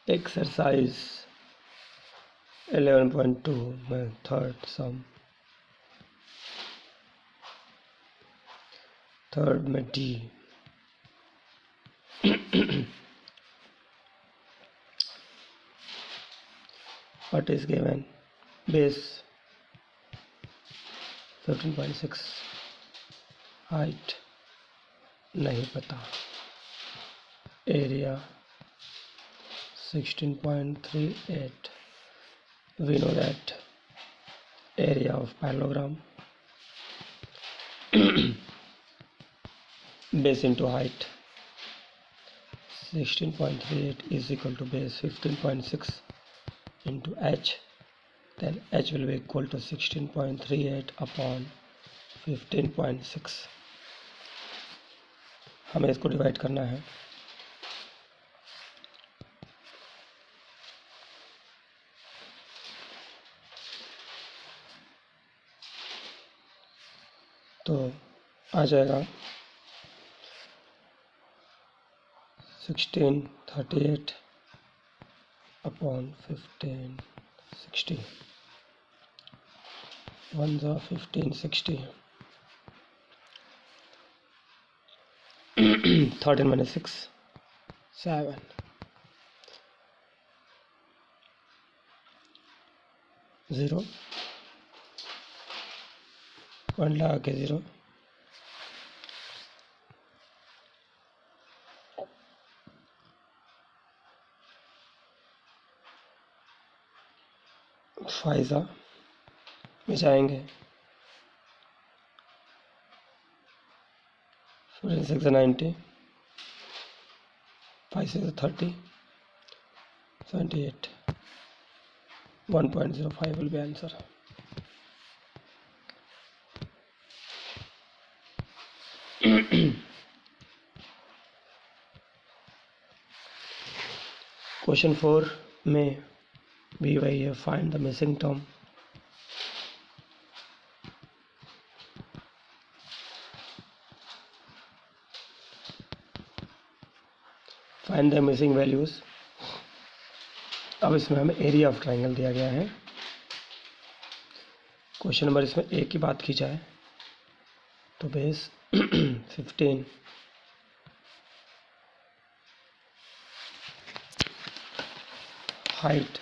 Exercise 11.2 में third sum, third में D. What is given? Base 15.6, height नहीं पता, area 16.38. We know that area of parallelogram base into height 16.38 is equal to base 15.6 into h, then h will be equal to 16.38 upon 15.6. हमें इसको divide करना है. तो आ जाएगा 1638 upon 1560, 1 जा 1560, 13 minus 6 7, 0 1 लगा के 0, फाइजा में जाएंगे, 6 90, 5 6 30, 78, 1.05 will be answer. क्वेश्चन 4 में भी वही है, find the missing term. Find the missing values. अब इसमें हमें एरिया ऑफ ट्राइंगल दिया गया है. क्वेश्चन नंबर इसमें ए की बात की जाए तो बेस 15, हाइट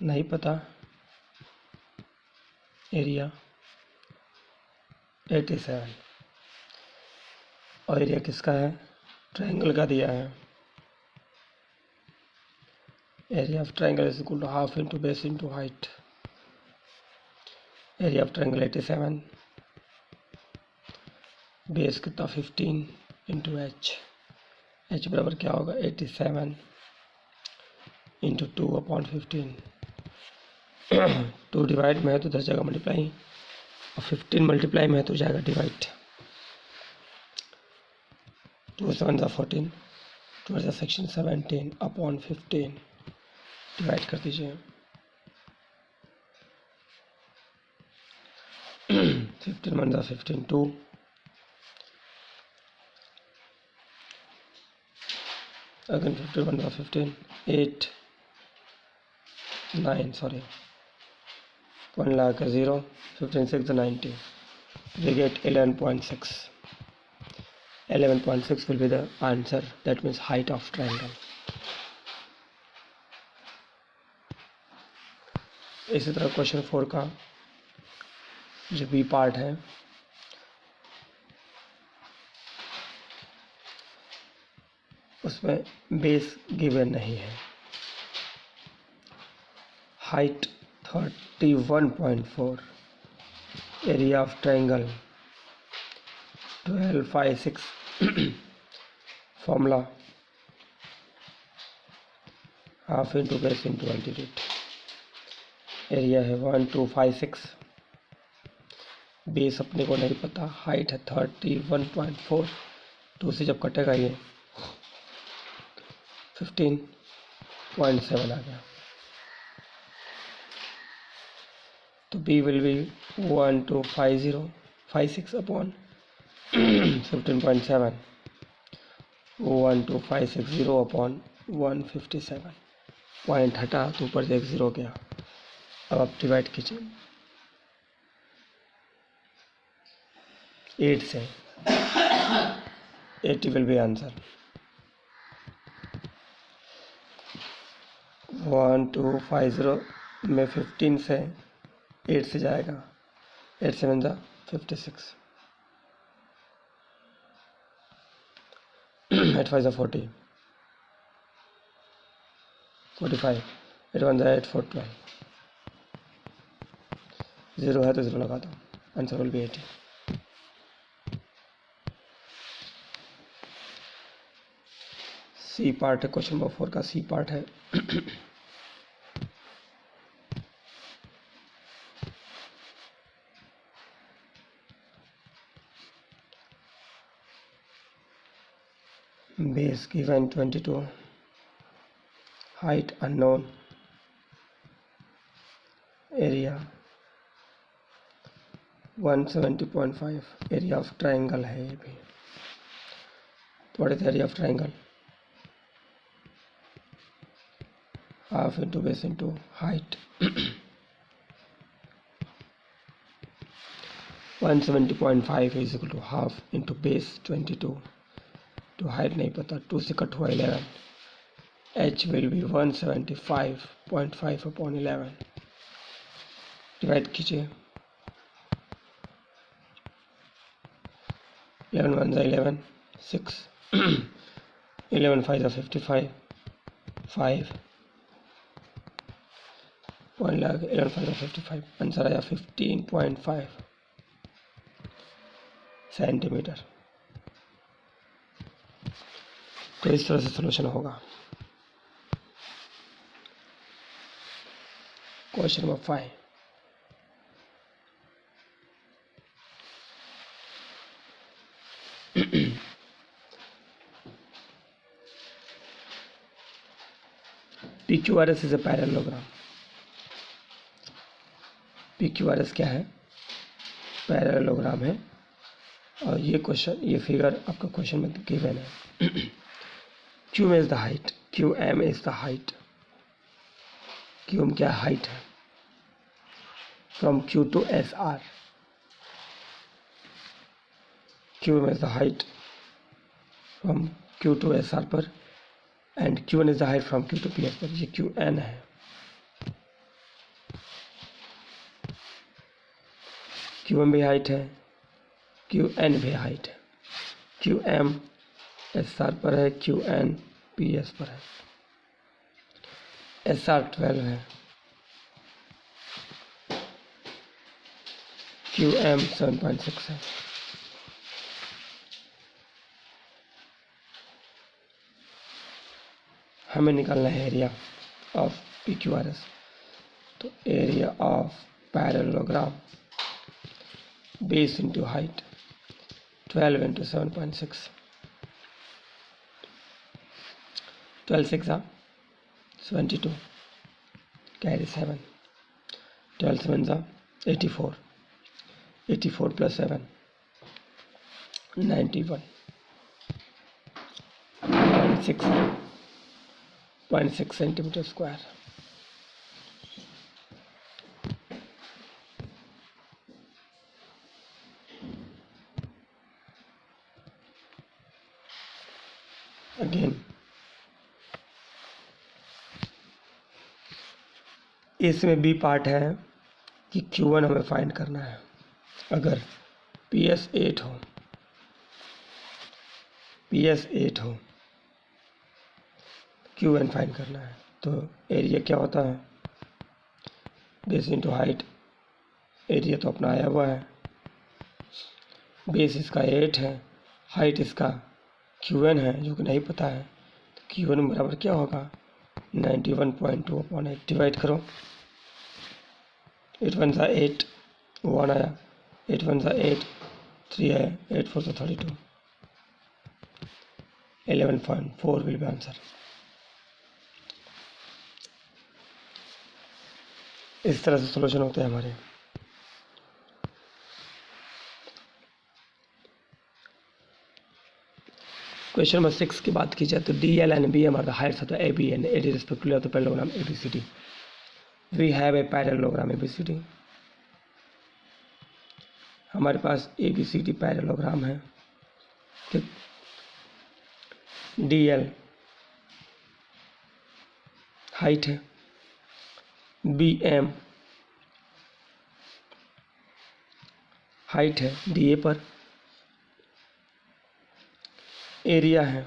नहीं पता, एरिया 87, और एरिया किसका है? ट्रायंगल का दिया है. Area of triangle is equal to half into base into height. Area of triangle 87, base कितना 15 इंटू एच. एच बराबर क्या होगा? 87 इंटू 2 अपॉन 15. 2 डिवाइड में है तो 10 जगह मल्टीप्लाई, और 15 मल्टीप्लाई में है तो जाएगा डिवाइड. 2 7 14, 2 सेक्शन 17 अपॉन 15 डिवाइड कर दीजिए. 15 1 15, 2, again 15 1 15, 8 9, sorry 1 लगा 0, 15 6 90, we get 11.6. 11.6 will be the answer, that means height of triangle. इसी तरह क्वेश्चन 4 का जो बी पार्ट है, उसमें बेस गिवन नहीं है. Height 31.4, area of triangle 12 5 6. Formula half into base into altitude. Area है 1 2 5 6, बेस अपने को नहीं पता, हाइट है 31.4, 2 से जब कटेगा ये 15.7 आ गया. तो B will be 1250 56 upon 15.7, 12560 upon 157, point हटा तो ऊपर से एक ज़ीरो गया। अब आप डिवाइड कीजिए 8 से, 80 विल बी आंसर। 1250 में 15 से 8 से जाएगा, 8 7 जा 56, 8 5 जा 40, 45, 8 1 जा 8 4 12, ज़ीरो है तो ज़ीरो लगा दो, answer will be 80। C part है, क्वेश्चन नंबर 4 का सी पार्ट है। Base given 22, height unknown, area 170.5, area of triangle है ये भी। What is the area of triangle? Half into base into height। 170.5 is equal to half into base 22, to height नहीं पता, 2 से cut हुआ 11, h will be 175.5 upon 11, divide कीजिए 11 1 जा 11, 6, 11 5 जा 55, 5 पॉइंट लगा 11 5 जा 55, आंसर आया 15.5 सेंटीमीटर। तो इस तरह से सॉल्यूशन होगा। Question number 5, PQRS is a parallelogram. PQRS क्या है? पैरेललोग्राम है। और ये क्वेश्चन, ये फिगर आपका क्वेश्चन में गिवन है। QM is the height, QM is the height, QM क्या हाइट है? From Q to SR, QM is the height from Q to SR पर, and Q1 is the height from Q to PS पर। ये QN है। QM भी height है, QN भी height है। QM SR पर है, QN PS पर है। SR 12 है, QM 7.6 है। हमें निकालना है एरिया ऑफ PQRS। तो area of parallelogram, base into height, 12 into 7.6, 12 6 72, carry 7, 12 7 84, 84 plus 7 91, 0.6 centimetre square. Again इसमें बी पार्ट है कि Q1 हमें फाइंड करना है। अगर PS 8 हो, PS 8 हो, QN फाइंड करना है। तो एरिया क्या होता है? Base into height. एरिया तो अपना आया हुआ है, बेस इसका 8 है, हाइट इसका QN है जो कि नहीं पता है। तो QN बराबर क्या होगा? 91.2 अपॉन 8, डिवाइड करो। 8 1 सा 8, 1 आया, 8 1 सा 8, 3 आया, 8 4 सा 32, 11.4 विल बी आंसर। इस तरह से सॉल्यूशन होते हैं हमारे। क्वेश्चन नंबर 6 की बात की जाए तो D L and B M are the heights of the A B and A D respectively of the parallelogram A B C D. We have a parallelogram A B C D. हमारे पास A B C D parallelogram है. ठीक. D L height है, B M height है D A पर, area है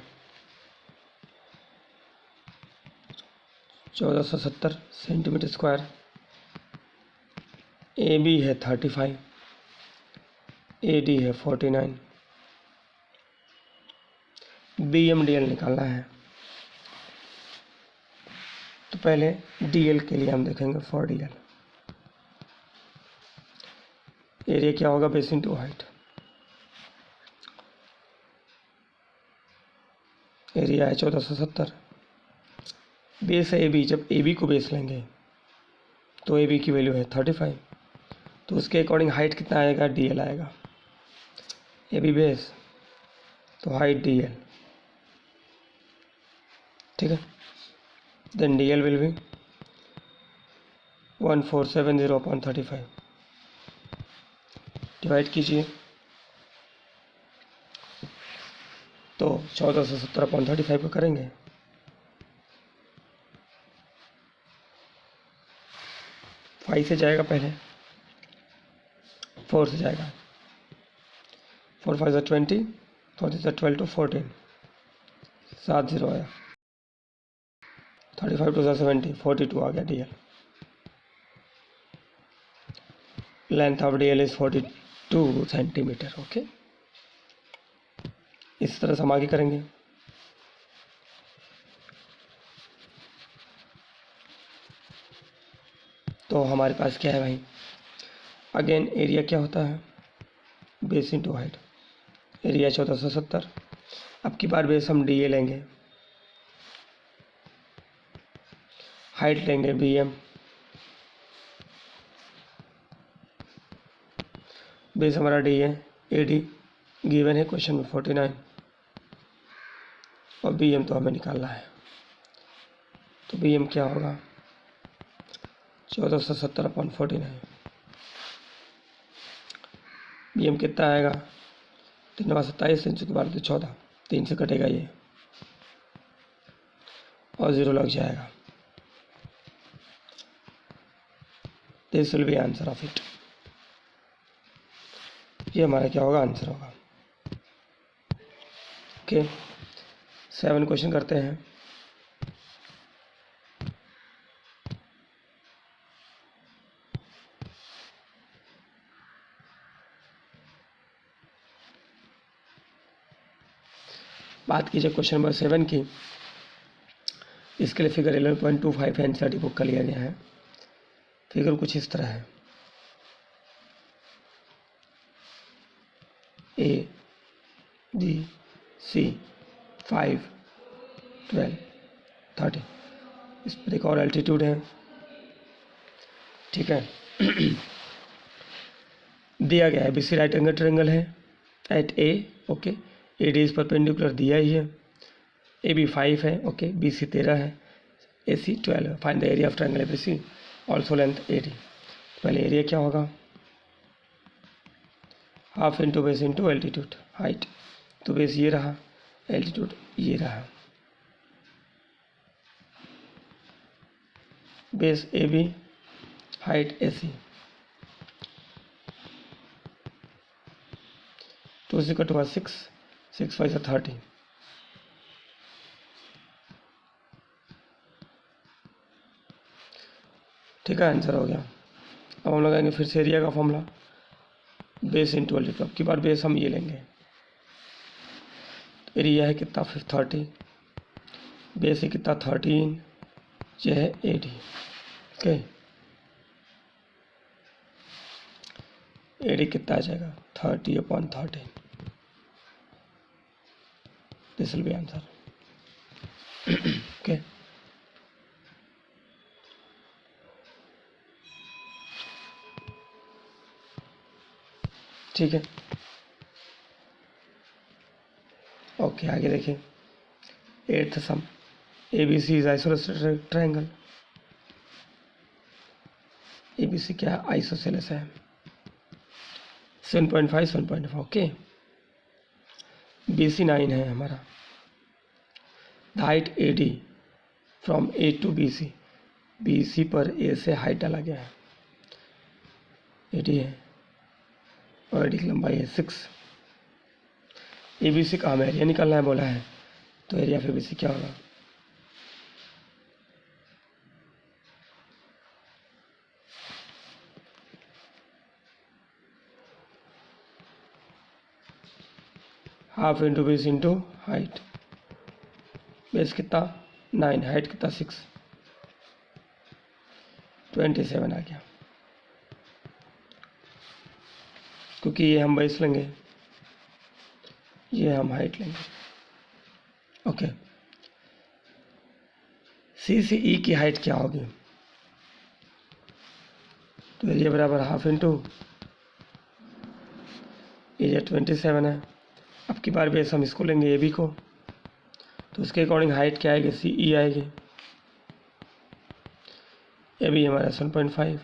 1470 centimetre square, A B है 35, A D है 49, बी एम डी एल निकालना है. तो पहले डी एल के लिए हम देखेंगे फॉर डी एल. एरिया क्या होगा? Base into height. एरिया है 1470. बेस है ए बी. जब ए बी को बेस लेंगे तो ए बी की वैल्यू है 35, तो उसके अकॉर्डिंग हाइट कितना आएगा? डी एल आएगा. ए बी बेस तो हाइट डी एल. ठीक है. Then D L will be 1470/35. Divide कीजिए तो 1470/35 को करेंगे 5 से जाएगा, पहले 4 से जाएगा. 4 5 20, 4 12 to 14, 7 0 आया. 35 2 70, 42 आ गया D L. Length of D L is 42 centimetre. Okay. इस तरह से हम आगे करेंगे. तो हमारे पास क्या है भाई? अगेन एरिया क्या होता है? Base into height. एरिया 1470. अब की बार बेस हम डी ए लेंगे, हाइट लेंगे बी एम, बेस हमारा डी है, ए डी गिवन है क्वेश्चन में 49, और बी एम तो हमें निकालना है. तो बी एम क्या होगा? 1470/49. बी एम कितना आएगा? 3 9 27, 300 के बाद 14, 3 से कटेगा ये और 0 लग जाएगा. This will be answer of it. ये हमारा क्या होगा? आंसर होगा. ओके. 7 क्वेश्चन करते हैं. बात कीजिए क्वेश्चन नंबर 7 की. इसके लिए फिगर 11.25 एनसीईआरटी बुक का लिया गया है. फिगर कुछ इस तरह है. A B C 5 12 13. इस पर एक और एल्टीट्यूड है. ठीक है. दिया गया है B C right angle triangle है at A. Okay. A D is perpendicular दिया ही है. ए बी 5 है. ओके. बी सी 13 है. ए सी 12 है. Find the area of triangle A B C, also length A D. पहले एरिया क्या होगा? Half into base into altitude height. तो बेस ये रहा, एल्टीट्यूड ये रहा. Base A B, height A C. 2 से कट हुआ 6, 6 5 30. ठीक है. आंसर हो गया. अब हम लगाएंगे फिर से एरिया का फॉर्मूला, बेस इंटू एल्टीट्यूड. अब की बार बेस हम ये लेंगे. एरिया है कितना? 30. बेस है कितना? 13. ये है 80. ओके. एडी कितना आ जाएगा? 30/13. This will be answer. Okay. ठीक है. ओके. ओके, आगे देखिए 8th sum, ABC is isosceles triangle. ABC क्या आइसोसेलेस है, 7.5 7.5 ओके। BC 9 है हमारा। The height AD from A to BC, BC पर A से हाइट डाला गया है, AD है और AD की लंबाई है 6। ABC का हमें एरिया निकालना है बोला है, तो एरिया ऑफ ABC क्या होगा, half into base into height. Base कितना 9, हाइट कितना 6, 27 आ गया। क्योंकि ये हम बेस लेंगे, ये हम हाइट लेंगे, ओके। C से E की हाइट क्या होगी, तो एरिया बराबर हाफ इंटू एरिया 27 है। अब की बार बेस हम इसको लेंगे AB को, तो उसके अकॉर्डिंग हाइट क्या आएगी, CE आएगी। AB हमारा 7.5,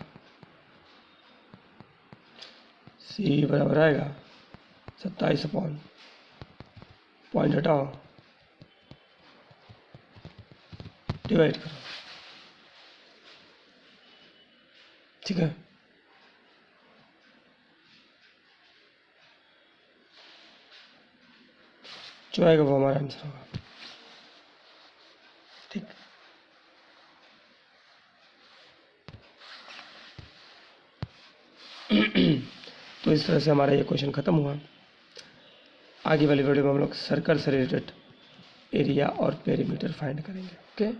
CE बराबर आएगा 27 अपॉन, पॉइंट हटाओ, डिवाइड करो, ठीक है। जो आएगा वो हमारा आंसर होगा, ठीक। तो इस तरह से हमारा ये क्वेश्चन ख़त्म हुआ। आगे वाली वीडियो में हम लोग सर्कल से रिलेटेड एरिया और पेरीमीटर फाइंड करेंगे, ओके।